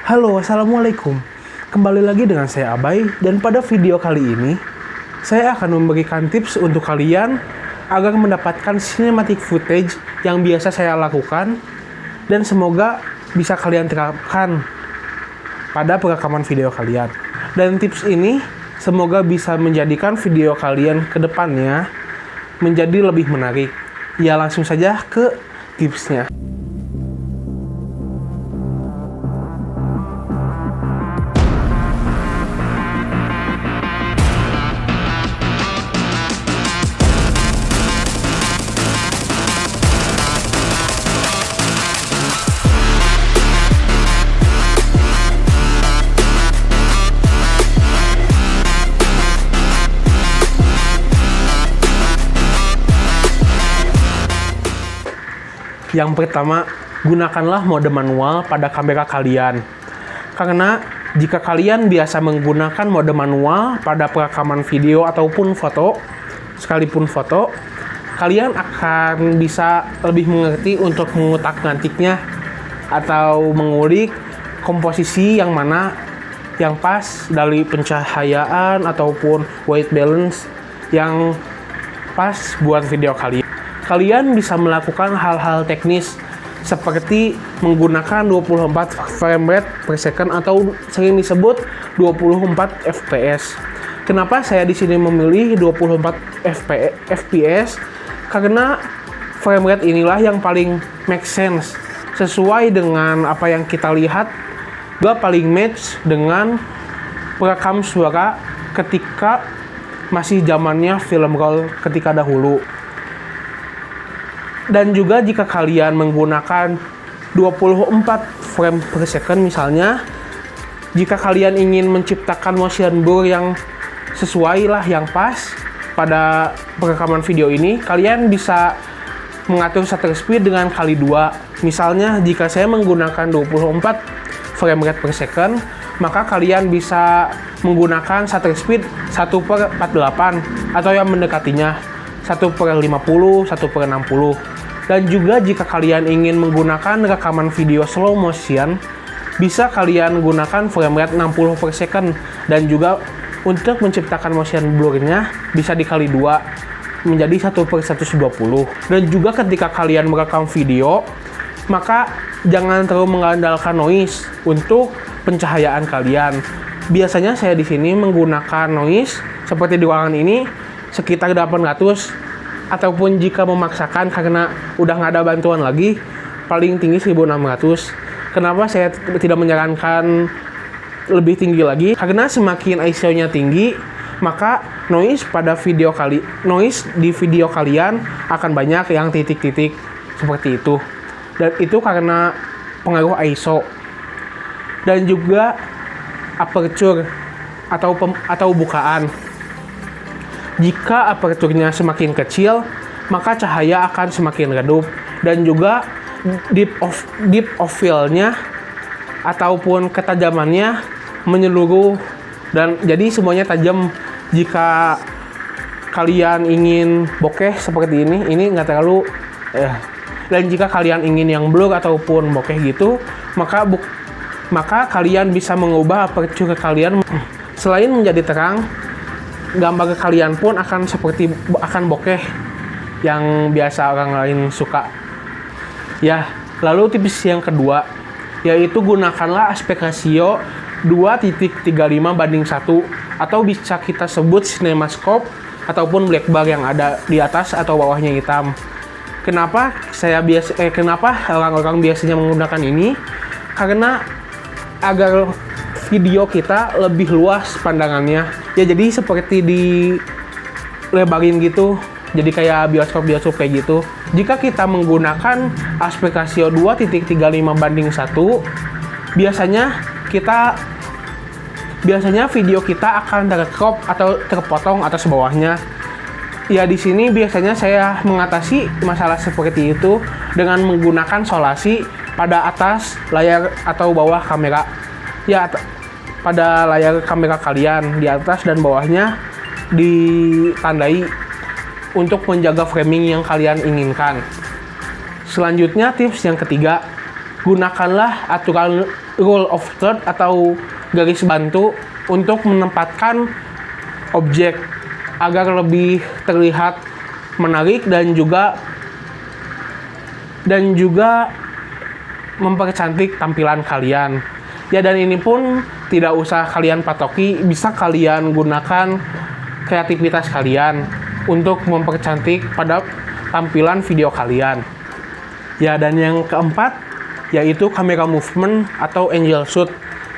Halo, Assalamualaikum. Kembali lagi dengan saya Abai, dan pada video kali ini saya akan memberikan tips untuk kalian agar mendapatkan cinematic footage yang biasa saya lakukan dan semoga bisa kalian terapkan pada perekaman video kalian. Dan tips ini semoga bisa menjadikan video kalian ke depannya menjadi lebih menarik. Ya, langsung saja ke tipsnya. Yang pertama, gunakanlah mode manual pada kamera kalian. Karena jika kalian biasa menggunakan mode manual pada perekaman video ataupun foto, sekalipun foto, kalian akan bisa lebih mengerti untuk mengutak-ngatiknya atau mengulik komposisi yang mana yang pas dari pencahayaan ataupun white balance yang pas buat video kalian. Kalian bisa melakukan hal-hal teknis seperti menggunakan 24 frame rate per second atau sering disebut 24 fps. Kenapa saya di sini memilih 24 fps? Karena frame rate inilah yang paling make sense sesuai dengan apa yang kita lihat, juga paling match dengan perekam suara ketika masih zamannya film roll ketika dahulu. Dan juga jika kalian menggunakan 24 frame per second misalnya, jika kalian ingin menciptakan motion blur yang sesuai lah, yang pas pada perekaman video ini, kalian bisa mengatur shutter speed dengan kali 2. Misalnya jika saya menggunakan 24 frame rate per second, maka kalian bisa menggunakan shutter speed 1/48 atau yang mendekatinya 1/50, 1/60. Dan juga jika kalian ingin menggunakan rekaman video slow motion, bisa kalian gunakan frame rate 60 per second. Dan juga untuk menciptakan motion blur-nya bisa dikali 2 menjadi 1/120. Dan juga ketika kalian merekam video, maka jangan terlalu mengandalkan noise untuk pencahayaan kalian. Biasanya saya di sini menggunakan noise seperti di ruangan ini sekitar 800, ataupun jika memaksakan karena udah nggak ada bantuan lagi, paling tinggi 1600. Kenapa saya tidak menyarankan lebih tinggi lagi? Karena semakin ISO-nya tinggi, maka noise di video kalian akan banyak yang titik-titik seperti itu. Dan itu karena pengaruh ISO. Dan juga aperture atau bukaan. Jika aperturnya semakin kecil, maka cahaya akan semakin redup. Dan juga deep of field-nya ataupun ketajamannya menyeluruh, dan jadi semuanya tajam. Jika kalian ingin bokeh seperti ini nggak terlalu dan jika kalian ingin yang blur ataupun bokeh gitu, maka kalian bisa mengubah aperture kalian. Selain menjadi terang, gambar kalian pun akan bokeh yang biasa orang lain suka. Ya, lalu tips yang kedua yaitu gunakanlah aspek rasio 2.35:1 atau bisa kita sebut cinemascope ataupun black bar yang ada di atas atau bawahnya hitam. Kenapa orang-orang biasanya menggunakan ini? Karena agar video kita lebih luas pandangannya. Ya, jadi seperti dilebarin gitu. Jadi kayak bioskop kayak gitu. Jika kita menggunakan aspek rasio 2.35:1, biasanya video kita akan tercrop atau terpotong atas bawahnya. Ya, di sini biasanya saya mengatasi masalah seperti itu dengan menggunakan solasi pada atas layar atau bawah kamera. Ya, pada layar kamera kalian di atas dan bawahnya ditandai untuk menjaga framing yang kalian inginkan. Selanjutnya tips yang ketiga, gunakanlah rule of third atau garis bantu untuk menempatkan objek agar lebih terlihat menarik dan juga mempercantik tampilan kalian. Ya, dan ini pun tidak usah kalian patoki, bisa kalian gunakan kreativitas kalian untuk mempercantik pada tampilan video kalian. Ya, dan yang keempat yaitu kamera movement atau angel shoot,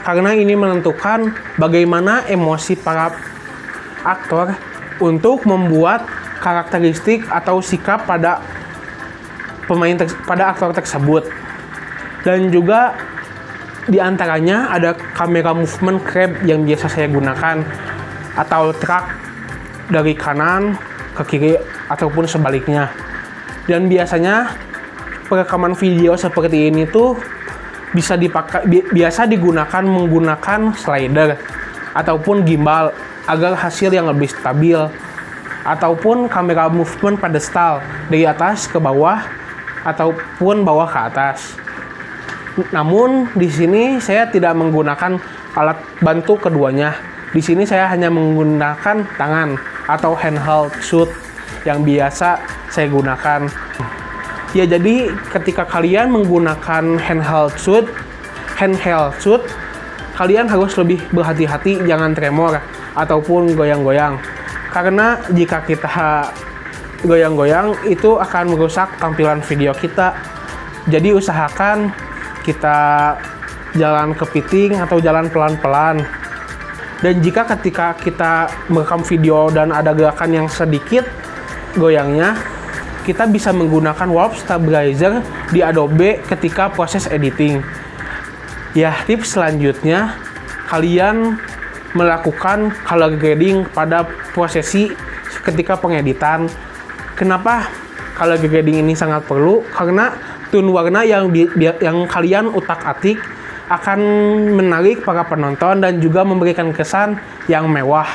karena ini menentukan bagaimana emosi para aktor untuk membuat karakteristik atau sikap pada aktor tersebut. Dan juga diantaranya ada kamera movement crab yang biasa saya gunakan, atau track dari kanan ke kiri ataupun sebaliknya. Dan biasanya perekaman video seperti ini tuh biasa digunakan menggunakan slider ataupun gimbal agar hasil yang lebih stabil, ataupun kamera movement pedestal dari atas ke bawah ataupun bawah ke atas. Namun di sini saya tidak menggunakan alat bantu keduanya. Di sini saya hanya menggunakan tangan atau handheld shoot yang biasa saya gunakan. Ya, jadi ketika kalian menggunakan handheld shoot, kalian harus lebih berhati-hati, jangan tremor ataupun goyang-goyang. Karena jika kita goyang-goyang itu akan merusak tampilan video kita. Jadi usahakan kita jalan kepiting atau jalan pelan-pelan. Dan jika ketika kita merekam video dan ada gerakan yang sedikit goyangnya, kita bisa menggunakan warp stabilizer di Adobe ketika proses editing. Ya, tips selanjutnya, kalian melakukan color grading pada prosesi ketika pengeditan. Kenapa color grading ini sangat perlu? Karena tone warna yang kalian utak-atik akan menarik para penonton dan juga memberikan kesan yang mewah.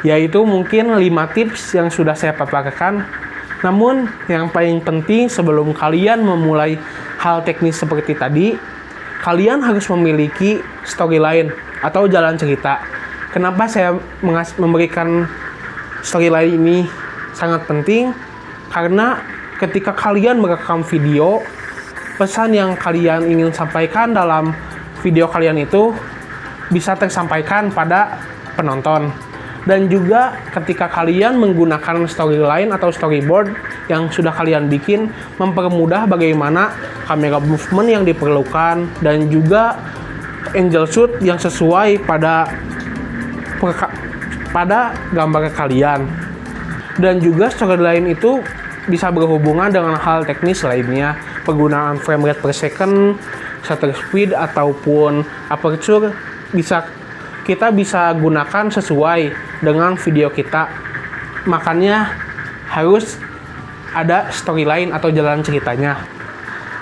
Yaitu mungkin 5 tips yang sudah saya paparkan. Namun yang paling penting sebelum kalian memulai hal teknis seperti tadi, kalian harus memiliki storyline atau jalan cerita. Kenapa saya memberikan storyline ini sangat penting? Karena ketika kalian merekam video, pesan yang kalian ingin sampaikan dalam video kalian itu bisa tersampaikan pada penonton. Dan juga ketika kalian menggunakan storyline atau storyboard yang sudah kalian bikin, mempermudah bagaimana kamera movement yang diperlukan dan juga angel shoot yang sesuai pada gambar kalian. Dan juga storyline itu bisa berhubungan dengan hal teknis lainnya, penggunaan frame rate per second, shutter speed ataupun aperture kita bisa gunakan sesuai dengan video kita. Makanya harus ada storyline atau jalan ceritanya.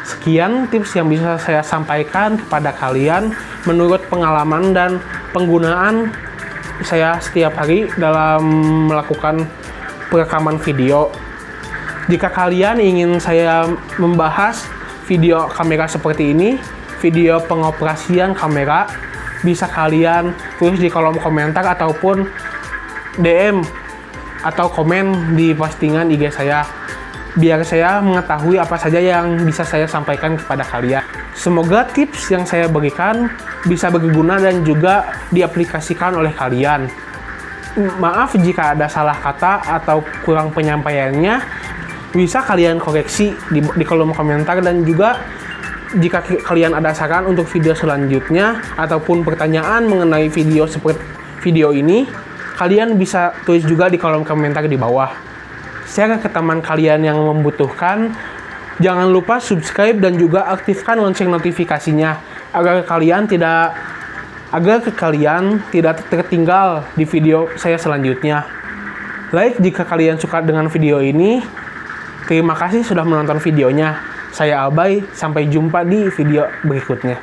Sekian tips yang bisa saya sampaikan kepada kalian menurut pengalaman dan penggunaan saya setiap hari dalam melakukan perekaman video. Jika kalian ingin saya membahas video kamera seperti ini, video pengoperasian kamera, bisa kalian tulis di kolom komentar ataupun DM atau komen di postingan IG saya, biar saya mengetahui apa saja yang bisa saya sampaikan kepada kalian. Semoga tips yang saya berikan bisa berguna dan juga diaplikasikan oleh kalian. Maaf jika ada salah kata atau kurang penyampaiannya, bisa kalian koreksi di kolom komentar. Dan juga jika kalian ada saran untuk video selanjutnya ataupun pertanyaan mengenai video seperti video ini, kalian bisa tulis juga di kolom komentar di bawah. Share ke teman kalian yang membutuhkan. Jangan lupa subscribe dan juga aktifkan lonceng notifikasinya agar kalian tidak tertinggal di video saya selanjutnya. Like jika kalian suka dengan video ini. Terima kasih sudah menonton videonya. Saya Albay, sampai jumpa di video berikutnya.